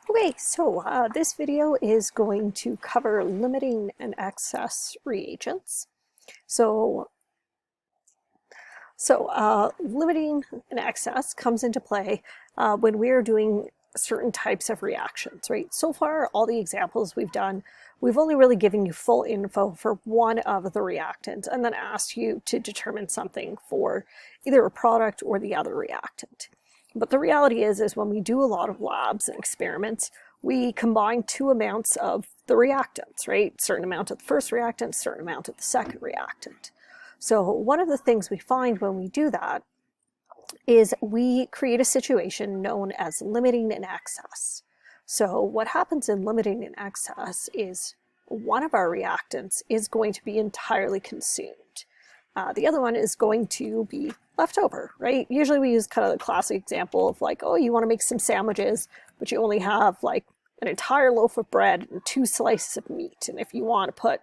Okay, so this video is going to cover limiting and excess reagents. So, limiting and excess comes into play when we're doing certain types of reactions, right? So far, all the examples we've done, we've only really given you full info for one of the reactants and then asked you to determine something for either a product or the other reactant. But the reality is when we do a lot of labs and experiments, we combine two amounts of the reactants, right? Certain amount of the first reactant, certain amount of the second reactant. So one of the things we find when we do that is we create a situation known as limiting and excess. So what happens in limiting and excess is one of our reactants is going to be entirely consumed. The other one is going to be left over, right? Usually we use kind of the classic example of like, oh, you want to make some sandwiches, but you only have like an entire loaf of bread and 2 slices of meat. And if you want to put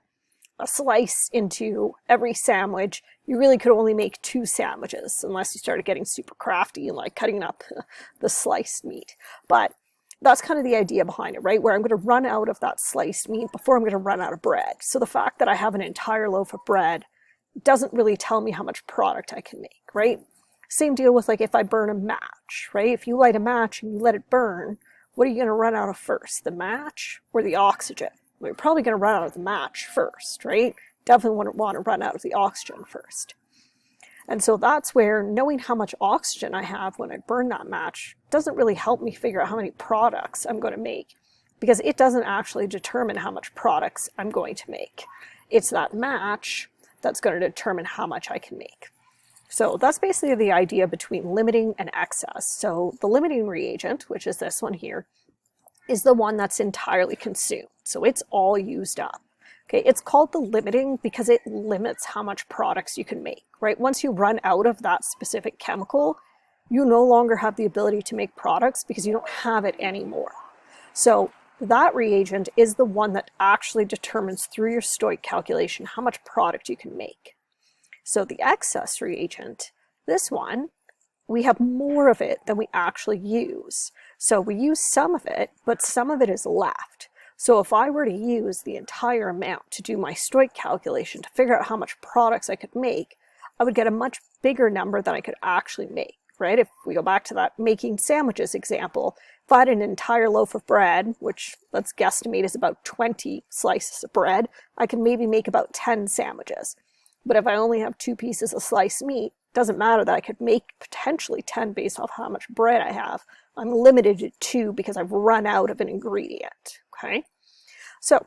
a slice into every sandwich, you really could only make 2 sandwiches unless you started getting super crafty and like cutting up the sliced meat. But that's kind of the idea behind it, right? Where I'm going to run out of that sliced meat before I'm going to run out of bread. So the fact that I have an entire loaf of bread doesn't really tell me how much product I can make, right? Same deal with like if I burn a match, right? If you light a match and you let it burn, what are you going to run out of first, the match or the oxygen? Well, you're probably going to run out of the match first, right? Definitely wouldn't want to run out of the oxygen first. And so that's where knowing how much oxygen I have when I burn that match doesn't really help me figure out how many products I'm going to make, because it doesn't actually determine how much products I'm going to make. It's that match that's going to determine how much I can make. So that's basically the idea between limiting and excess. So the limiting reagent, which is this one here, is the one that's entirely consumed. So it's all used up. Okay, it's called the limiting because it limits how much products you can make, right? Once you run out of that specific chemical, you no longer have the ability to make products because you don't have it anymore. So that reagent is the one that actually determines through your stoich calculation how much product you can make. So the excess reagent, this one, we have more of it than we actually use. So we use some of it, but some of it is left. So if I were to use the entire amount to do my stoich calculation to figure out how much products I could make, I would get a much bigger number than I could actually make, right? If we go back to that making sandwiches example, if I had an entire loaf of bread, which let's guesstimate is about 20 slices of bread, I can maybe make about 10 sandwiches. But if I only have 2 pieces of sliced meat, it doesn't matter that I could make potentially 10 based off how much bread I have. I'm limited to 2 because I've run out of an ingredient, okay? So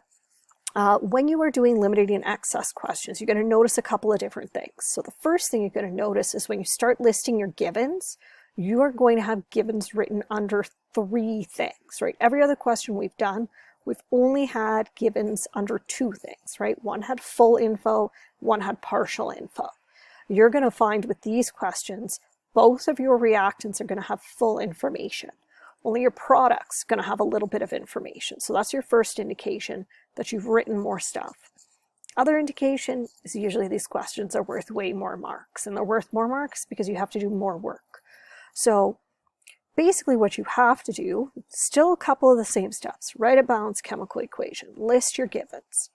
when you are doing limiting and excess questions, you're going to notice a couple of different things. So the first thing you're going to notice is when you start listing your givens, you are going to have givens written under 3 things, right? Every other question we've done, we've only had givens under 2 things, right? One had full info, one had partial info. You're going to find with these questions, both of your reactants are going to have full information. Only your product's going to have a little bit of information. So that's your first indication that you've written more stuff. Other indication is usually these questions are worth way more marks, and they're worth more marks because you have to do more work. So basically what you have to do, still a couple of the same steps, write a balanced chemical equation, list your givens.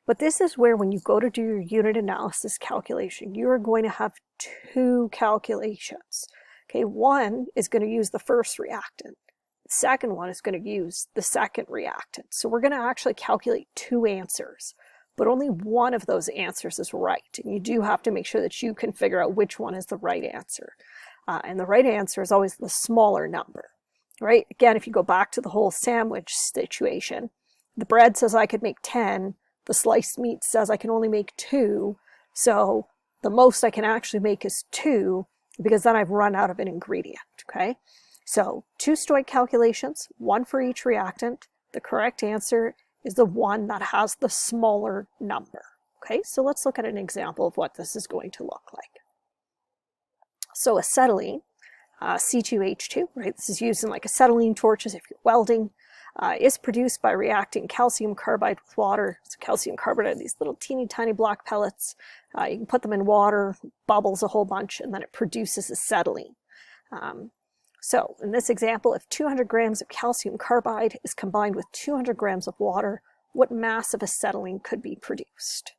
But this is where when you go to do your unit analysis calculation, you are going to have 2 calculations. Okay, one is going to use the first reactant. The second one is going to use the second reactant. So we're going to actually calculate 2 answers, but only one of those answers is right. And you do have to make sure that you can figure out which one is the right answer. And the right answer is always the smaller number, right? Again, if you go back to the whole sandwich situation, the bread says I could make 10, the sliced meat says I can only make 2, so the most I can actually make is 2 because then I've run out of an ingredient, okay? So 2 stoich calculations, 1 for each reactant. The correct answer is the one that has the smaller number, okay? So let's look at an example of what this is going to look like. So acetylene, C2H2, right? This is used in like acetylene torches if you're welding. Is produced by reacting calcium carbide with water. So calcium carbide are these little teeny tiny black pellets. You can put them in water, bubbles a whole bunch, and then it produces acetylene. So in this example, if 200 grams of calcium carbide is combined with 200 grams of water, what mass of acetylene could be produced?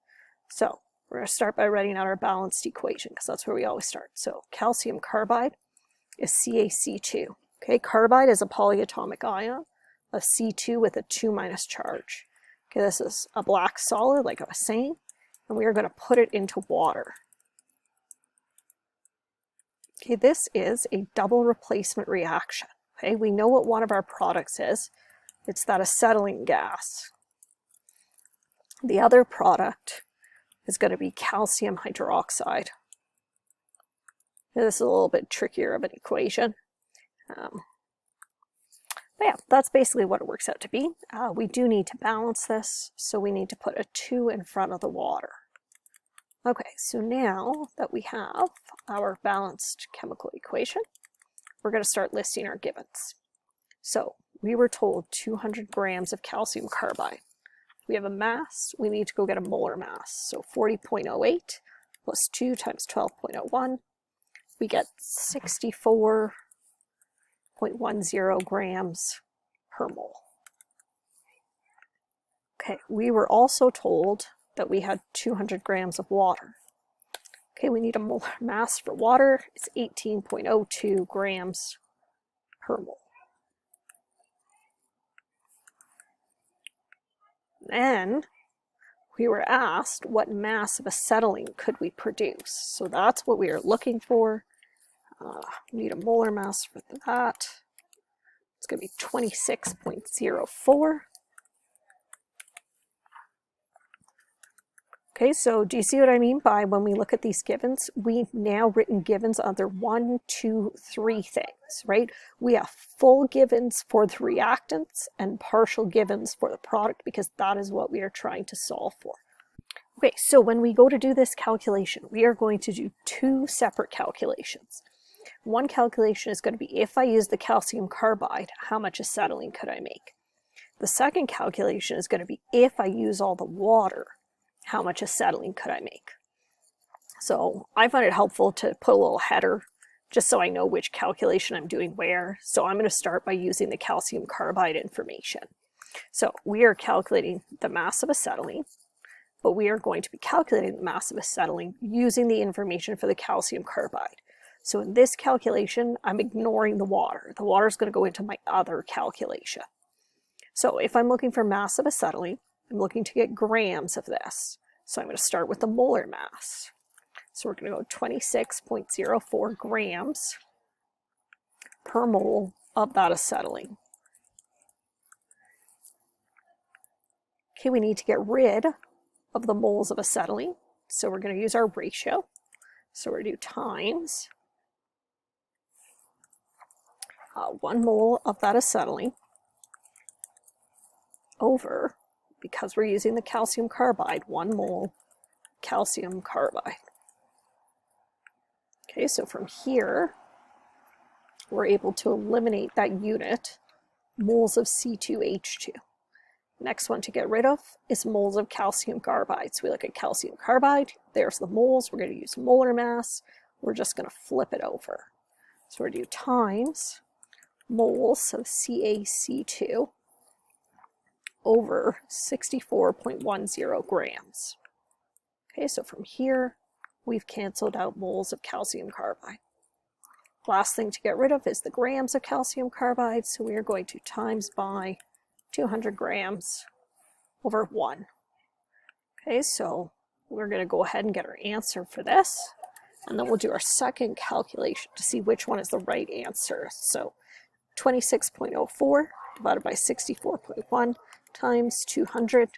So we're going to start by writing out our balanced equation because that's where we always start. So calcium carbide is CaC2. Okay, carbide is a polyatomic ion of C2 with a 2- charge. Okay, this is a black solid, like I was saying, and we are going to put it into water. Okay, this is a double replacement reaction. Okay, we know what one of our products is. It's that acetylene gas. The other product is going to be calcium hydroxide. Now, this is a little bit trickier of an equation. But yeah, that's basically what it works out to be. We do need to balance this, so we need to put a 2 in front of the water. Okay, so now that we have our balanced chemical equation, we're going to start listing our givens. So we were told 200 grams of calcium carbide. We have a mass, we need to go get a molar mass. So 40.08 plus 2 times 12.01, we get 64.10 grams per mole. Okay, we were also told that we had 200 grams of water. Okay, we need a molar mass for water. It's 18.02 grams per mole. Then we were asked what mass of acetylene could we produce. So that's what we are looking for. We need a molar mass for that. It's going to be 26.04. Okay, so do you see what I mean by when we look at these givens? We've now written givens under 1, 2, 3 things, right? We have full givens for the reactants and partial givens for the product because that is what we are trying to solve for. Okay, so when we go to do this calculation, we are going to do 2 separate calculations. One calculation is going to be if I use the calcium carbide, how much acetylene could I make? The second calculation is going to be if I use all the water, how much acetylene could I make? So I find it helpful to put a little header just so I know which calculation I'm doing where. So I'm going to start by using the calcium carbide information. So we are calculating the mass of acetylene, but we are going to be calculating the mass of acetylene using the information for the calcium carbide. So in this calculation, I'm ignoring the water. The water is going to go into my other calculation. So if I'm looking for mass of acetylene, I'm looking to get grams of this. So I'm going to start with the molar mass. So we're going to go 26.04 grams per mole of that acetylene. Okay, we need to get rid of the moles of acetylene. So we're going to use our ratio. So we're going to do times 1 mole of that acetylene over, because we're using the calcium carbide, 1 mole calcium carbide. Okay, so from here, we're able to eliminate that unit, moles of C2H2. Next one to get rid of is moles of calcium carbide. So we look at calcium carbide, there's the moles, we're going to use molar mass, we're just going to flip it over. So we're going to do times moles of CaC2 over 64.10 grams. Okay, so from here, we've canceled out moles of calcium carbide. Last thing to get rid of is the grams of calcium carbide, so we are going to times by 200 grams over 1. Okay, so we're going to go ahead and get our answer for this, and then we'll do our second calculation to see which one is the right answer. So 26.04 divided by 64.1 times 200,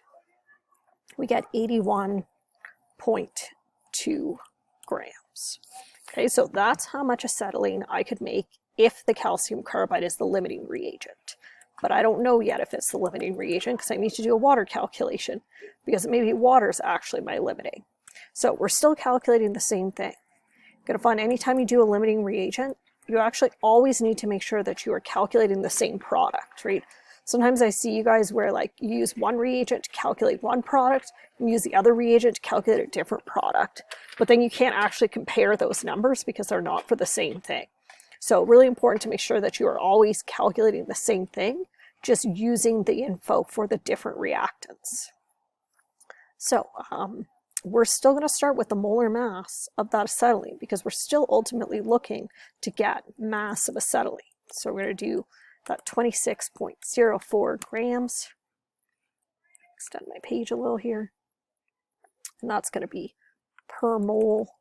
we get 81.2 grams. Okay, so that's how much acetylene I could make if the calcium carbide is the limiting reagent. But I don't know yet if it's the limiting reagent because I need to do a water calculation because maybe water is actually my limiting. So we're still calculating the same thing. You're going to find anytime you do a limiting reagent, you actually always need to make sure that you are calculating the same product, right? Sometimes I see you guys where like you use one reagent to calculate one product and use the other reagent to calculate a different product, but then you can't actually compare those numbers because they're not for the same thing. So really important to make sure that you are always calculating the same thing, just using the info for the different reactants. So we're still going to start with the molar mass of that acetylene because we're still ultimately looking to get mass of acetylene. So we're going to do that 26.04 grams. Extend my page a little here. And that's going to be per mole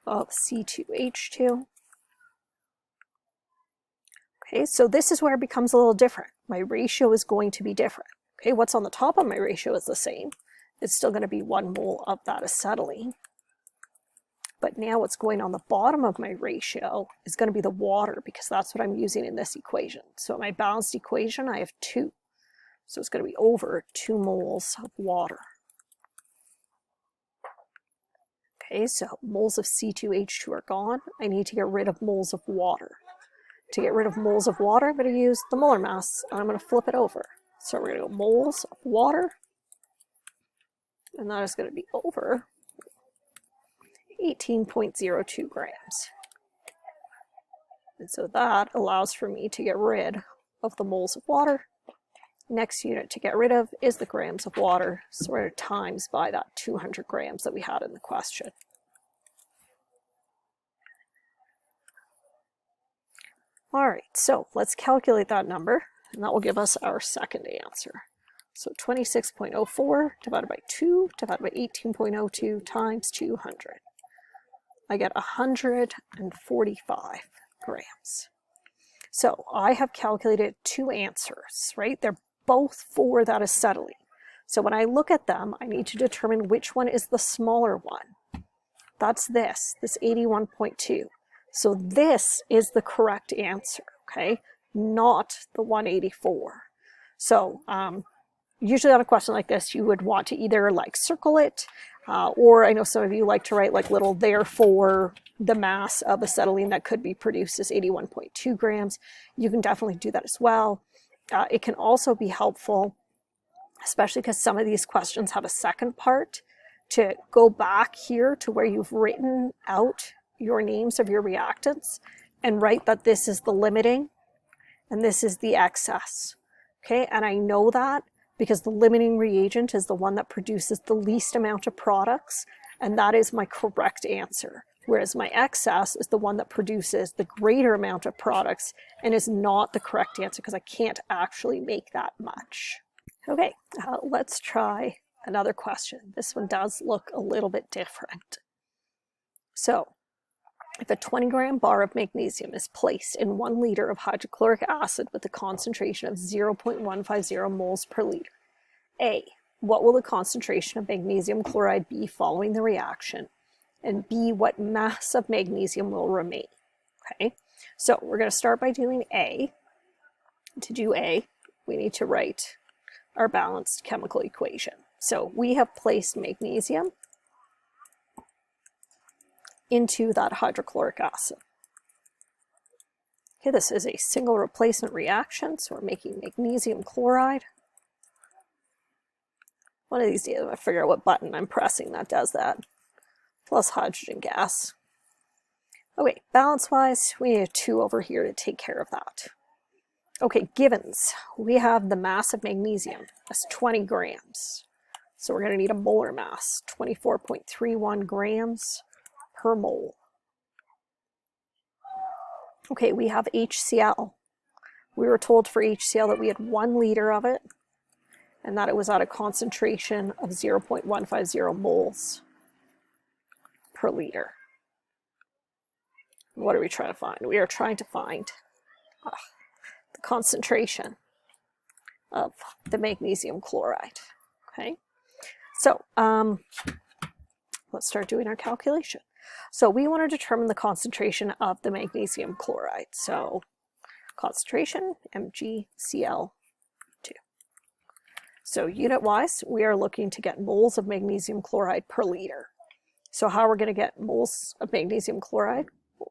of C2H2. Okay, so this is where it becomes a little different. My ratio is going to be different. Okay, what's on the top of my ratio is the same. It's still going to be 1 mole of that acetylene. But now what's going on the bottom of my ratio is going to be the water, because that's what I'm using in this equation. So in my balanced equation, I have 2. So it's going to be over 2 moles of water. Okay, so moles of C2H2 are gone. I need to get rid of moles of water. To get rid of moles of water, I'm going to use the molar mass, and I'm going to flip it over. So we're going to go moles of water, and that is going to be over 18.02 grams. And so that allows for me to get rid of the moles of water. Next unit to get rid of is the grams of water, so we're going to times by that 200 grams that we had in the question. All right, so let's calculate that number, and that will give us our second answer. So 26.04 divided by 2 divided by 18.02 times 200. I get 145 grams. So I have calculated 2 answers, right? They're both for that acetylene. So when I look at them, I need to determine which one is the smaller one. That's this 81.2. So this is the correct answer, okay? Not the 184. So usually on a question like this, you would want to either like circle it, or I know some of you like to write like little therefore the mass of acetylene that could be produced is 81.2 grams. You can definitely do that as well. It can also be helpful, especially because some of these questions have a second part, to go back here to where you've written out your names of your reactants and write that this is the limiting and this is the excess. Okay, and I know that because the limiting reagent is the one that produces the least amount of products, and that is my correct answer. Whereas my excess is the one that produces the greater amount of products and is not the correct answer because I can't actually make that much. Okay, let's try another question. This one does look a little bit different. So, if a 20-gram bar of magnesium is placed in 1 liter of hydrochloric acid with a concentration of 0.150 moles per liter, A, what will the concentration of magnesium chloride be following the reaction? And B, what mass of magnesium will remain? Okay, so we're going to start by doing A. To do A, we need to write our balanced chemical equation. So we have placed magnesium into that hydrochloric acid. Okay, this is a single replacement reaction, so we're making magnesium chloride. One of these days, I figure out what button I'm pressing that does that. Plus hydrogen gas. Okay, balance-wise, we need a 2 over here to take care of that. Okay, givens. We have the mass of magnesium as 20 grams. So we're going to need a molar mass, 24.31 grams per mole. Okay, we have HCl. We were told for HCl that we had 1 liter of it, and that it was at a concentration of 0.150 moles per liter. What are we trying to find? We are trying to find the concentration of the magnesium chloride. Okay, so let's start doing our calculation. So we want to determine the concentration of the magnesium chloride. So concentration, MgCl2. So unit-wise, we are looking to get moles of magnesium chloride per liter. So how we're going to get moles of magnesium chloride, I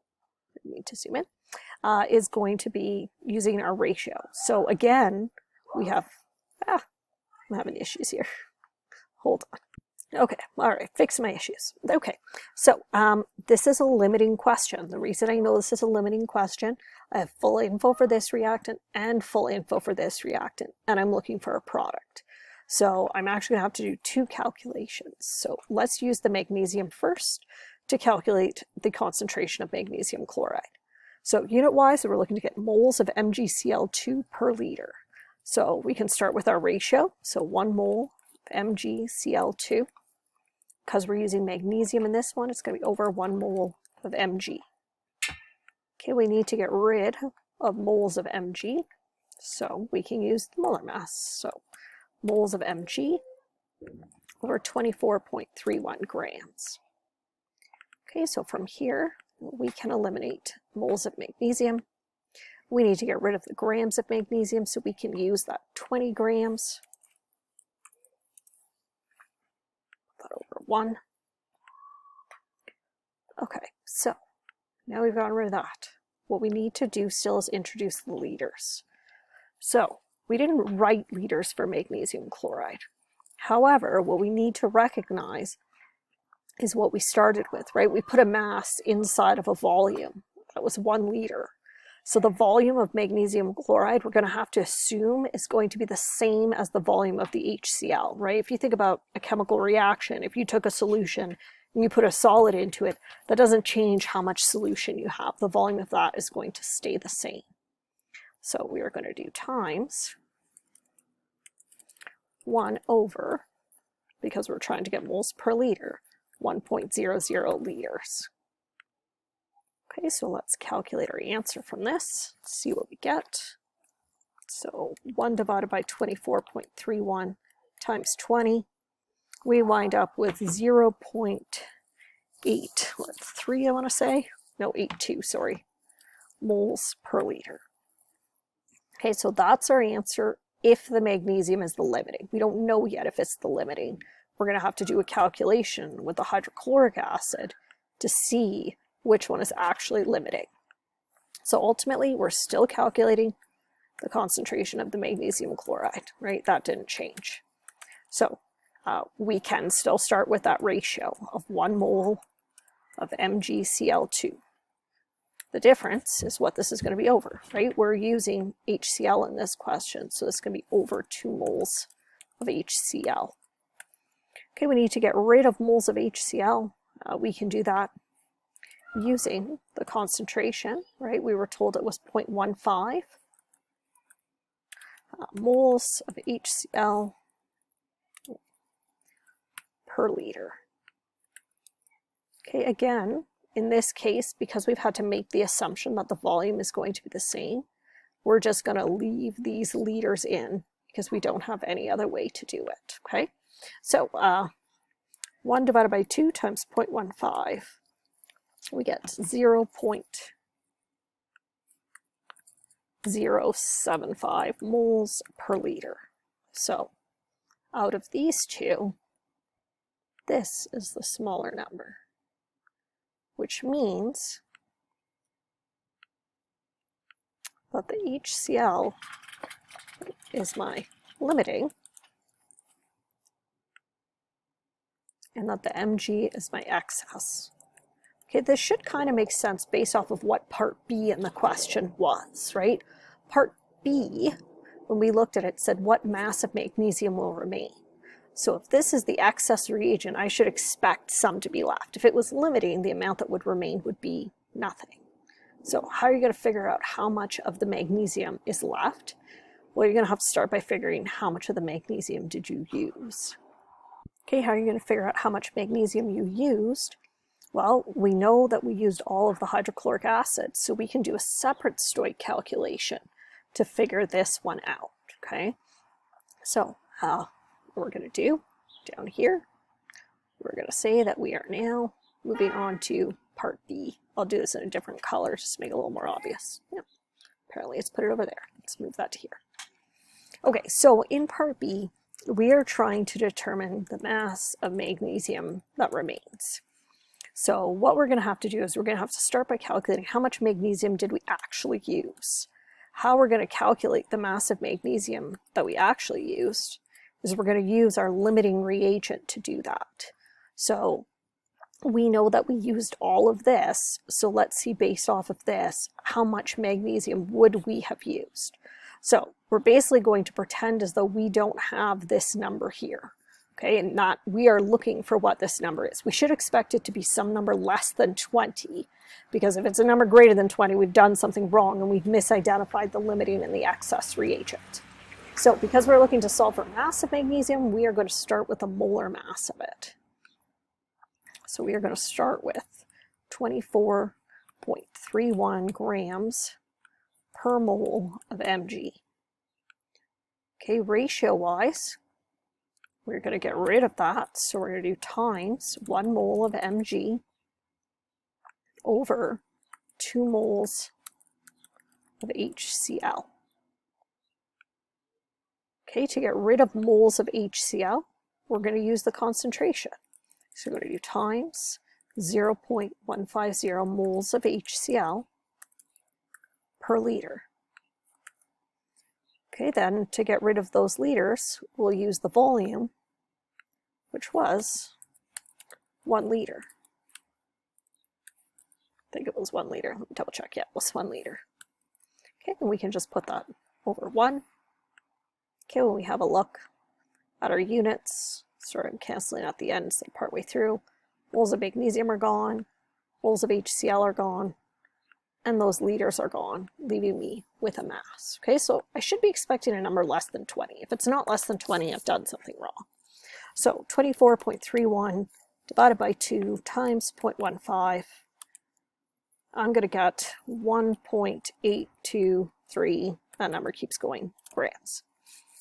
need to zoom in, is going to be using our ratio. So again, we have, I'm having issues here. Hold on. Okay, all right, fix my issues. Okay, so this is a limiting question. The reason I know this is a limiting question, I have full info for this reactant and full info for this reactant, and I'm looking for a product. So I'm actually gonna have to do two calculations. So let's use the magnesium first to calculate the concentration of magnesium chloride. So unit-wise, we're looking to get moles of MgCl2 per liter. So we can start with our ratio. So 1 mole of MgCl2. Because we're using magnesium in this one, it's going to be over 1 mole of Mg. Okay, we need to get rid of moles of Mg, so we can use the molar mass. So moles of Mg over 24.31 grams. Okay, so from here, we can eliminate moles of magnesium. We need to get rid of the grams of magnesium, so we can use that 20 grams. That over 1. Okay, so now we've gotten rid of that. What we need to do still is introduce the liters. So we didn't write liters for magnesium chloride. However, what we need to recognize is what we started with, right? We put a mass inside of a volume. That was 1 liter. So the volume of magnesium chloride we're going to have to assume is going to be the same as the volume of the HCl, right? If you think about a chemical reaction, if you took a solution and you put a solid into it, that doesn't change how much solution you have. The volume of that is going to stay the same. So we are going to do times 1 over, because we're trying to get moles per liter, 1.00 liters. Okay, so let's calculate our answer from this, see what we get. So 1 divided by 24.31 times 20, we wind up with 0.83, I want to say. No, 82, sorry, moles per liter. Okay, so that's our answer if the magnesium is the limiting. We don't know yet if it's the limiting. We're going to have to do a calculation with the hydrochloric acid to see which one is actually limiting. So ultimately, we're still calculating the concentration of the magnesium chloride, right? That didn't change. So we can still start with that ratio of 1 mole of MgCl2. The difference is what this is going to be over, right? We're using HCl in this question, so this is going to be over 2 moles of HCl. Okay, we need to get rid of moles of HCl. We can do that using the concentration, right? We were told it was 0.15 moles of HCl per liter. Okay, again, in this case, because we've had to make the assumption that the volume is going to be the same, we're just going to leave these liters in because we don't have any other way to do it, okay? So 1 divided by 2 times 0.15, we get 0.075 moles per liter. So out of these two, this is the smaller number, which means that the HCl is my limiting and that the Mg is my excess. Okay, this should kind of make sense based off of what part B in the question was, right? Part B, when we looked at it, said what mass of magnesium will remain. So if this is the excess reagent, I should expect some to be left. If it was limiting, the amount that would remain would be nothing. So how are you going to figure out how much of the magnesium is left? Well, you're going to have to start by figuring how much of the magnesium did you use. Okay, how are you going to figure out how much magnesium you used? Well, we know that we used all of the hydrochloric acid, so we can do a separate stoich calculation to figure this one out, okay? So what we're going to do down here, we're going to say that we are now moving on to part B. I'll do this in a different color just to make it a little more obvious. Yeah. Apparently let's put it over there. Let's move that to here. Okay, so in part B, we are trying to determine the mass of magnesium that remains. So what we're going to have to do is we're going to have to start by calculating how much magnesium did we actually use. How we're going to calculate the mass of magnesium that we actually used is we're going to use our limiting reagent to do that. So we know that we used all of this, so let's see based off of this, how much magnesium would we have used? So we're basically going to pretend as though we don't have this number here, okay? And we are looking for what this number is. We should expect it to be some number less than 20, because if it's a number greater than 20, we've done something wrong and we've misidentified the limiting and the excess reagent. So because we're looking to solve for mass of magnesium, we are going to start with the molar mass of it. So we are going to start with 24.31 grams per mole of Mg. Okay, ratio-wise, we're going to get rid of that. So we're going to do times 1 mole of Mg over 2 moles of HCl. Okay, to get rid of moles of HCl, we're going to use the concentration. So we're going to do times 0.150 moles of HCl per liter. Okay, then to get rid of those liters, we'll use the volume, which was 1 liter. I think it was 1 liter. Let me double check. Yeah, it was 1 liter. Okay, and we can just put that over 1. Okay, when we have a look at our units, sort of canceling at the end, so partway through, moles of magnesium are gone, moles of HCl are gone, and those liters are gone, leaving me with a mass. Okay, so I should be expecting a number less than 20. If it's not less than 20, I've done something wrong. So 24.31 divided by 2 times 0.15, I'm going to get 1.823, that number keeps going, grams.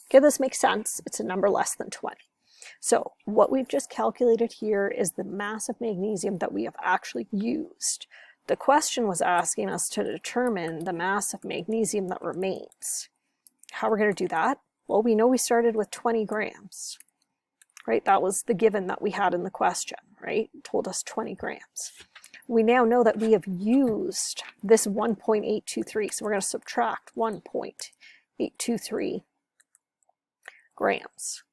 Okay, this makes sense. It's a number less than 20. So what we've just calculated here is the mass of magnesium that we have actually used. The question was asking us to determine the mass of magnesium that remains. How we're going to do that? Well, we know we started with 20 grams, right? That was the given that we had in the question, right? It told us 20 grams. We now know that we have used this 1.823, so we're going to subtract 1.823 grams.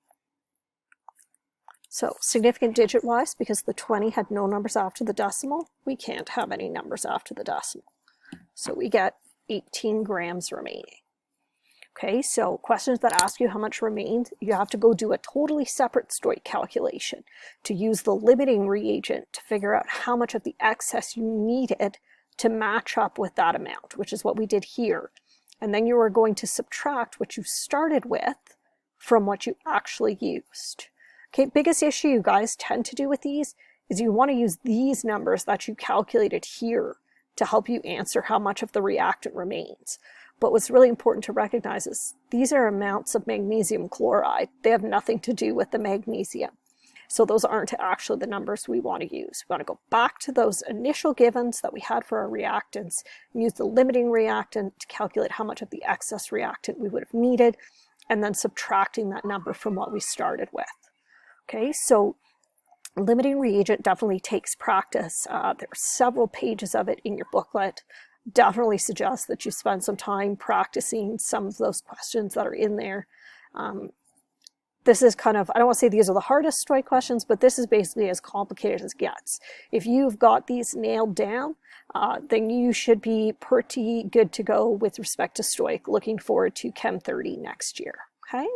So significant digit-wise, because the 20 had no numbers after the decimal, we can't have any numbers after the decimal. So we get 18 grams remaining. Okay, so questions that ask you how much remained, you have to go do a totally separate stoich calculation to use the limiting reagent to figure out how much of the excess you needed to match up with that amount, which is what we did here. And then you are going to subtract what you started with from what you actually used. Okay, biggest issue you guys tend to do with these is you want to use these numbers that you calculated here to help you answer how much of the reactant remains. But what's really important to recognize is these are amounts of magnesium chloride. They have nothing to do with the magnesium. So those aren't actually the numbers we want to use. We want to go back to those initial givens that we had for our reactants and use the limiting reactant to calculate how much of the excess reactant we would have needed, and then subtracting that number from what we started with. Okay, so limiting reagent definitely takes practice. There are several pages of it in your booklet. Definitely suggest that you spend some time practicing some of those questions that are in there. This is kind of, I don't want to say these are the hardest stoich questions, but this is basically as complicated as it gets. If you've got these nailed down, then you should be pretty good to go with respect to stoich. Looking forward to Chem 30 next year, okay?